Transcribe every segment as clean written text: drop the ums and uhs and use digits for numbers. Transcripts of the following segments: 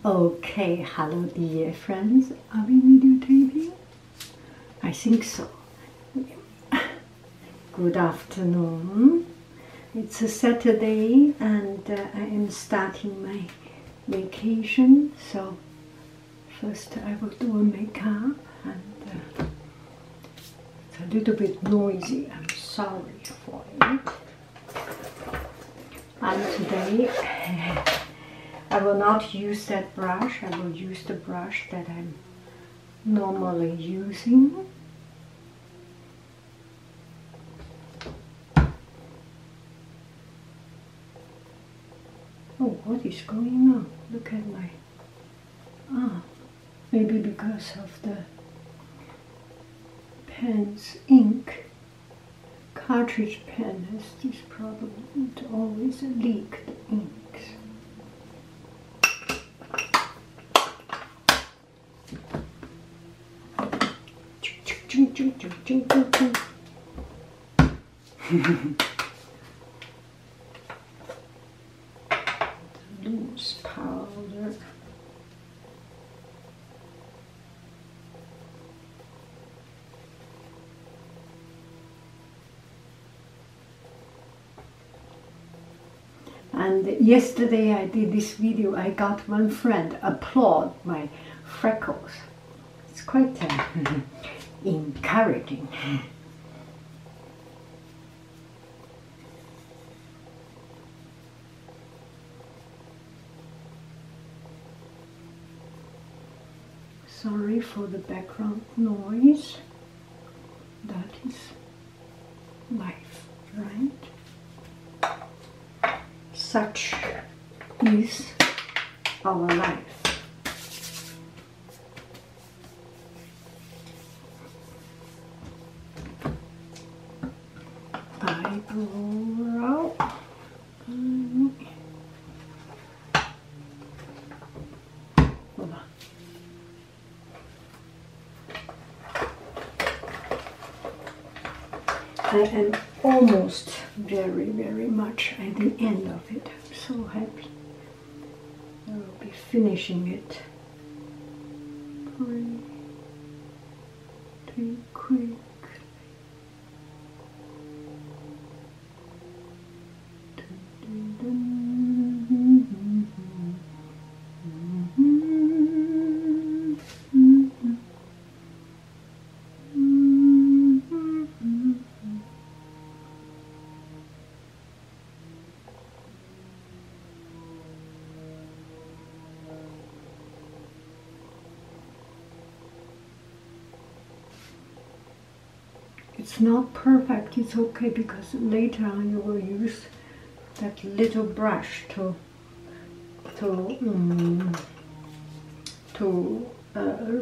Okay, hello dear friends. Are we videotaping? I think so. Good afternoon. It's a Saturday and I am starting my vacation. So first I will do a makeup and it's a little bit noisy. I'm sorry for it. And today I will not use that brush. I will use the brush that I'm normally using. Oh, what is going on? Look at my... maybe because of the pen's ink. Cartridge pen has this problem. It always leaks the inks. Loose powder. And yesterday I did this video. I got one friend applaud my freckles. It's quite encouraging. Sorry for the background noise. That is life, right? Such is our life. Eyebrow. Hold on. I am almost very much at the end of it. I'm so happy. I will be finishing it pretty quick. It's not perfect, it's okay, because later on you will use that little brush to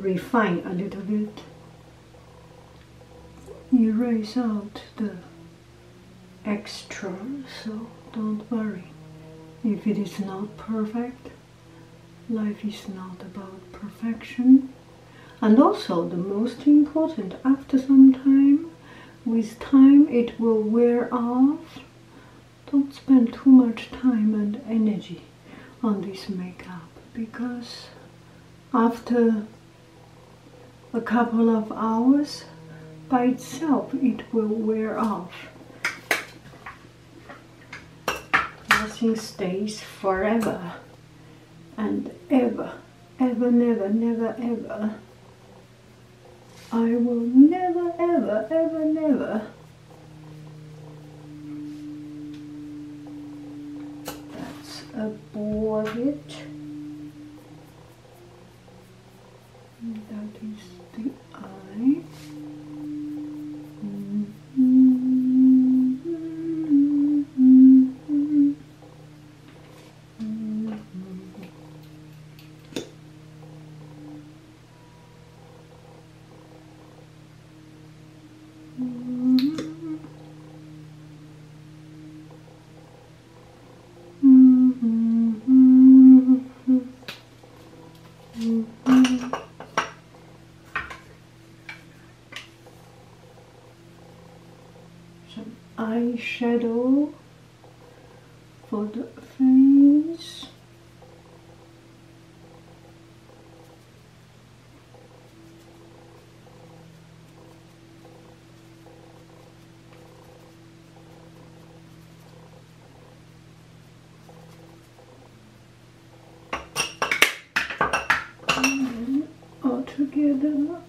refine a little bit, erase out the extra, so don't worry. If it is not perfect, life is not about perfection. And also the most important, after some time, with time it will wear off. Don't spend too much time and energy on this makeup, because after a couple of hours by itself it will wear off. Nothing stays forever and ever, ever, never, ever. I will never, ever, never. That's above it. That is the eye. Some eyeshadow for the face. together.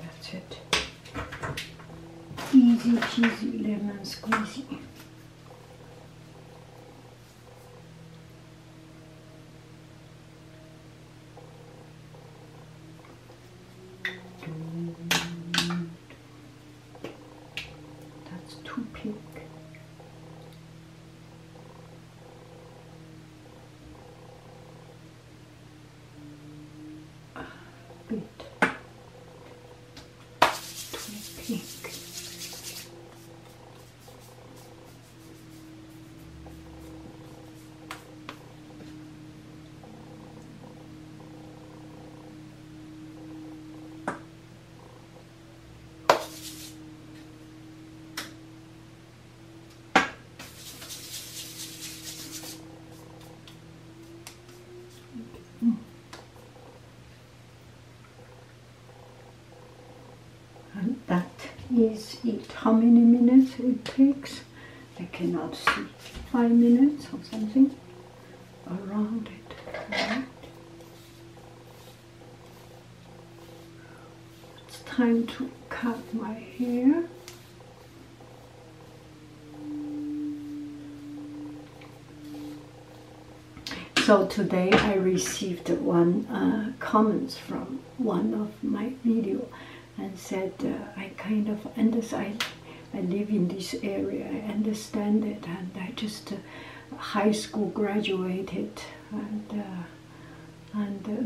That's it. Easy peasy lemon squeezy. That's too pink. Bit too pink. And that is it. How many minutes it takes? I cannot see. 5 minutes or something around it. Right. It's time to cut my hair. So today I received one comments from one of my video and said I kind of understand. I live in this area. I understand it, and I just high school graduated, and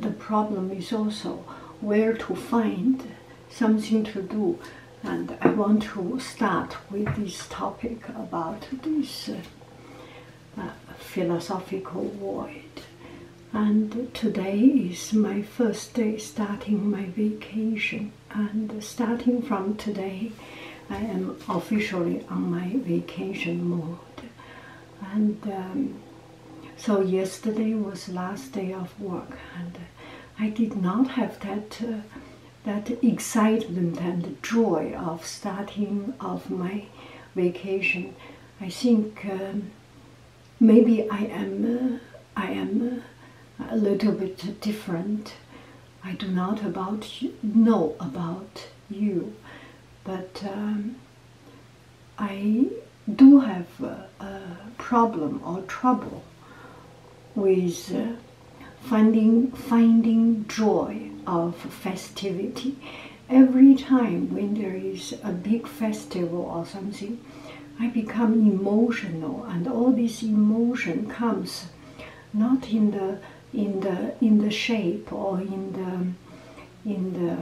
the problem is also where to find something to do. And I want to start with this topic about this philosophical void. And today is my first day starting my vacation, and starting from today I am officially on my vacation mode. And so yesterday was last day of work, and I did not have that excitement and joy of starting of my vacation. I think maybe I am a little bit different. I do not know about you, but I do have a problem or trouble with finding joy of festivity. Every time when there is a big festival or something, I become emotional, and all this emotion comes not in the shape or in the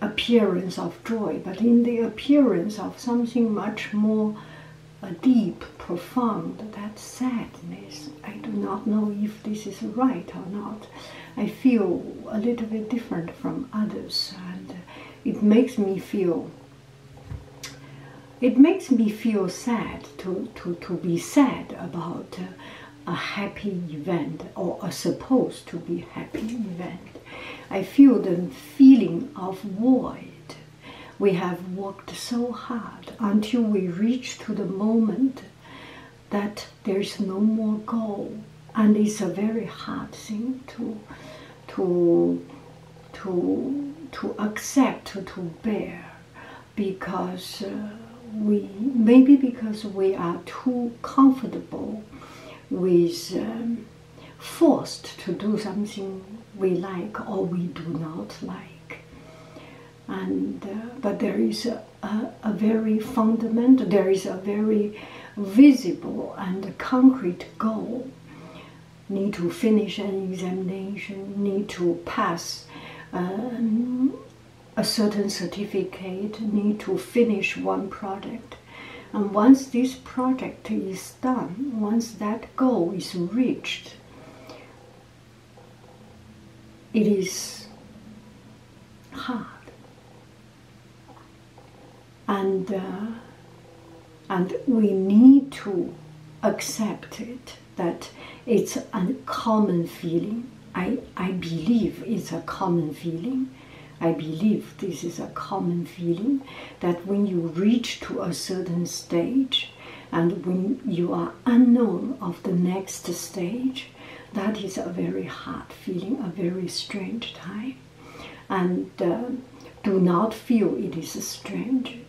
appearance of joy, but in the appearance of something much more deep, profound, that sadness. I do not know if this is right or not. I feel a little bit different from others, and it makes me feel sad to be sad about a happy event, or a supposed to be happy event. I feel the feeling of void. We have worked so hard until we reach to the moment that there's no more goal, and it's a very hard thing to accept, to bear, because because we are too comfortable with forced to do something we like or we do not like. And but there is a very fundamental, there is a very visible and concrete goal. Need to finish an examination, need to pass a certain certificate, need to finish one project. And once this project is done, once that goal is reached, it is hard. And we need to accept it, that it's a common feeling. I believe it's a common feeling. I believe this is a common feeling, that when you reach to a certain stage, And when you are unknown of the next stage, that is a very hard feeling, a very strange time. And do not feel it is strange,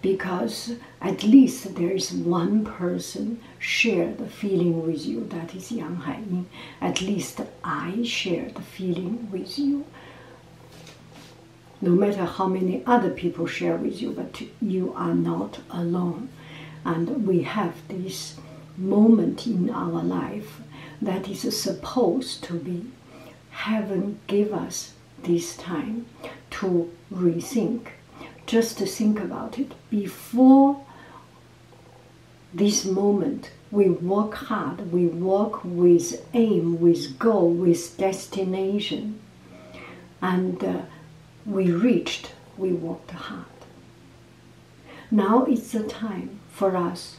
because at least there is one person share the feeling with you, that is yanghaiying. At least I share the feeling with you. No matter how many other people share with you, but you are not alone. And we have this moment in our life that is supposed to be heaven give us this time to rethink. Just to think about it. Before this moment, we work hard, we work with aim, with goal, with destination. And we reached, we worked hard. Now it's the time for us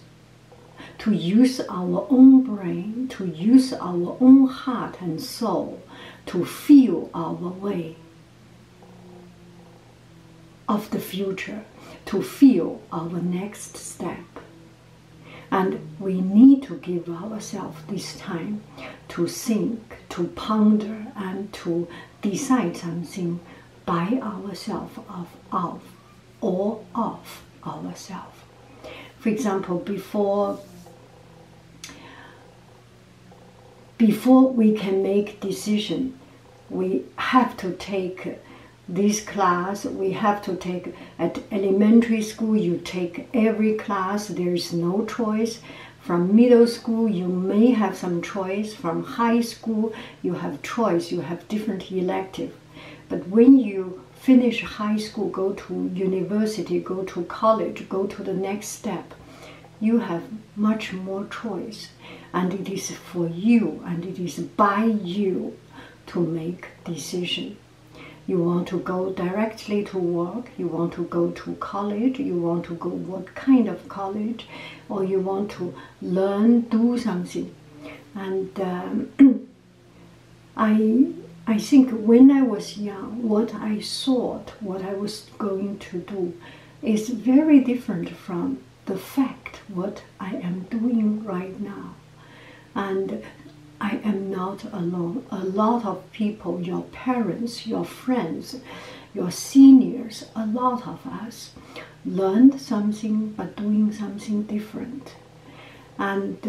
to use our own brain, to use our own heart and soul to feel our way of the future, to feel our next step. And we need to give ourselves this time to think, to ponder, and to decide something by ourselves, or of ourselves. For example, before we can make decision, we have to take this class, we have to take at elementary school, you take every class, there is no choice. From middle school, you may have some choice. From high school, you have choice, you have different elective. But when you finish high school, go to university, go to college, go to the next step, you have much more choice. And it is for you, and it is by you to make decision. You want to go directly to work, you want to go to college, you want to go what kind of college, or you want to learn, do something. And I think when I was young, what I thought, what I was going to do is very different from the fact what I am doing right now. And I am not alone. A lot of people, your parents, your friends, your seniors, a lot of us learned something but doing something different. And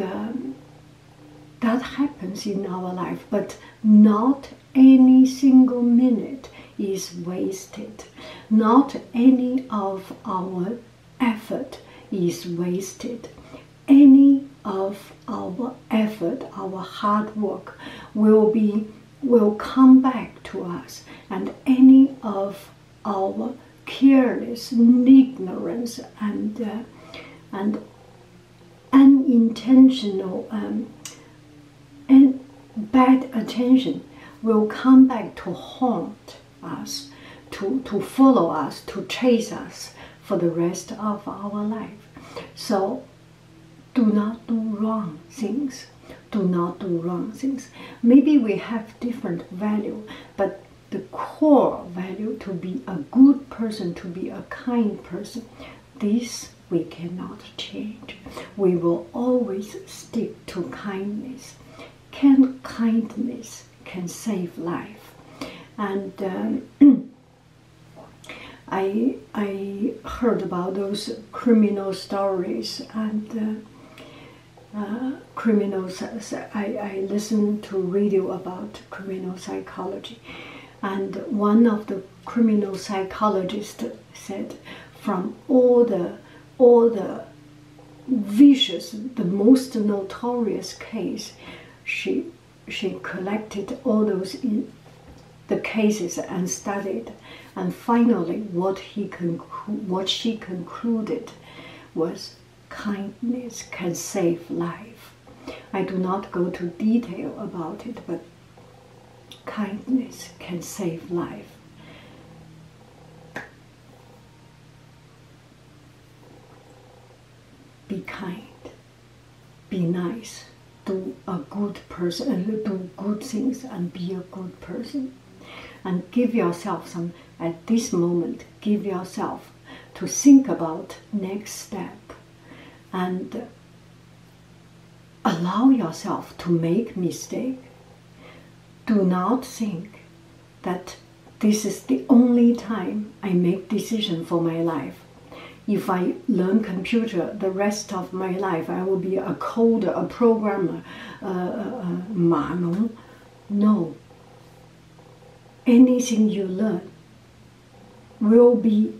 that happens in our life, but not any single minute is wasted. Not any of our effort is wasted. Any of our effort, our hard work will come back to us, and any of our careless ignorance and unintentional and bad attention will come back to haunt us, to follow us, to chase us for the rest of our life. So do not do wrong things. Do not do wrong things. Maybe we have different value, but the core value to be a good person, to be a kind person, this we cannot change. We will always stick to kindness. Kindness can save life. And I heard about those criminal stories, and criminals. I listened to radio about criminal psychology, and one of the criminal psychologists said, from all the vicious, the most notorious case, she collected all those in the cases and studied, and finally what she concluded was kindness can save life. I do not go to detail about it, but kindness can save life. Be kind, be nice, do a good person, and do good things, and be a good person. And give yourself some, at this moment, give yourself to think about next step. And allow yourself to make mistake. Do not think that this is the only time I make decision for my life. If I learn computer, the rest of my life I will be a coder, a programmer, 码农. No. Anything you learn will be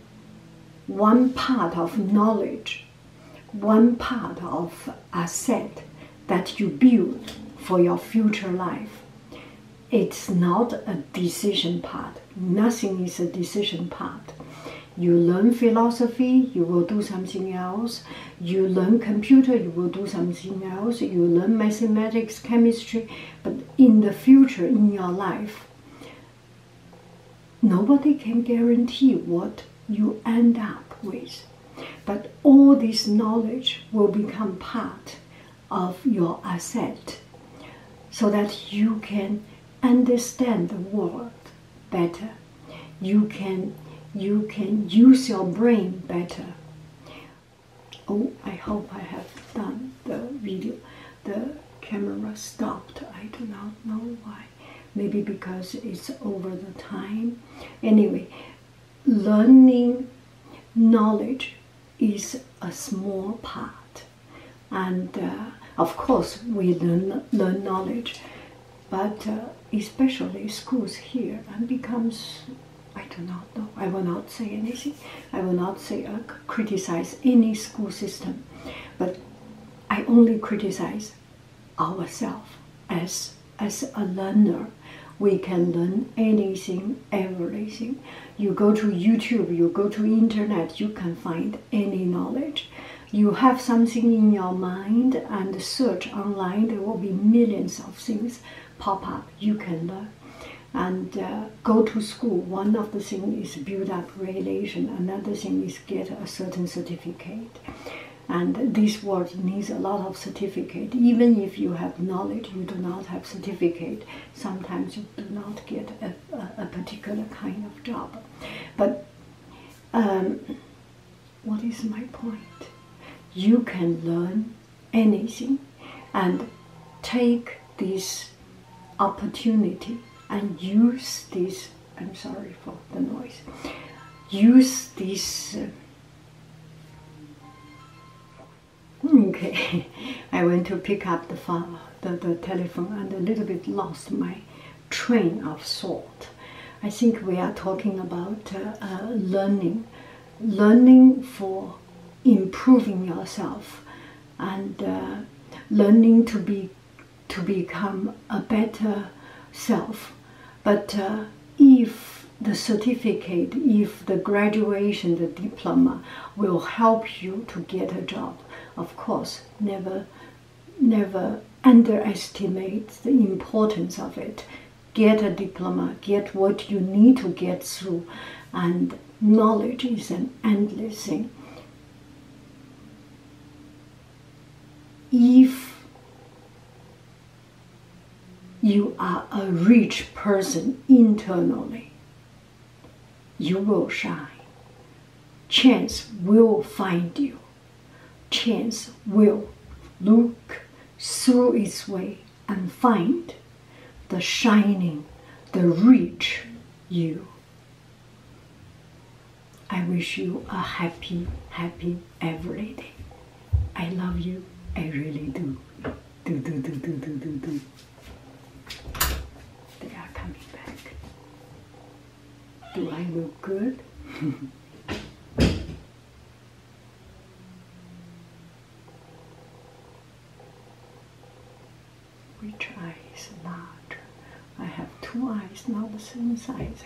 one part of knowledge, one part of asset that you build for your future life. It's not a decision part. Nothing is a decision part. You learn philosophy, you will do something else. You learn computer, you will do something else. You learn mathematics, chemistry. But in the future, in your life, nobody can guarantee what you end up with. But all this knowledge will become part of your asset so that you can understand the world better. You can use your brain better. Oh, I hope I have done the video. The camera stopped. I do not know why. Maybe because it's over the time. Anyway, learning knowledge is a small part. And of course, we learn knowledge. But especially schools here, and becomes, I do not know. I will not say anything. I will not say criticize any school system. But I only criticize ourselves as a learner. We can learn anything, everything. You go to YouTube, you go to internet, you can find any knowledge. You have something in your mind and search online, there will be millions of things pop up. You can learn. And go to school. One of the things is build up relation. Another thing is get a certain certificate. And this world needs a lot of certificate. Even if you have knowledge, you do not have certificate. Sometimes you do not get a particular kind of job. But what is my point? You can learn anything and take this opportunity and use this, I'm sorry for the noise, use this, okay, I went to pick up the telephone and a little bit lost my train of thought. I think we are talking about learning for improving yourself and learning to become a better self. But if the certificate, if the graduation, the diploma will help you to get a job, of course, never underestimate the importance of it. Get a diploma, get what you need to get through, and knowledge is an endless thing. If you are a rich person internally, you will shine. Chance will find you. Chance will look through its way and find the shining, the rich you. I wish you a happy, happy every day. I love you. I really do. Do. They are coming back. Do I look good? Which eye is larger? I have two eyes, not the same size.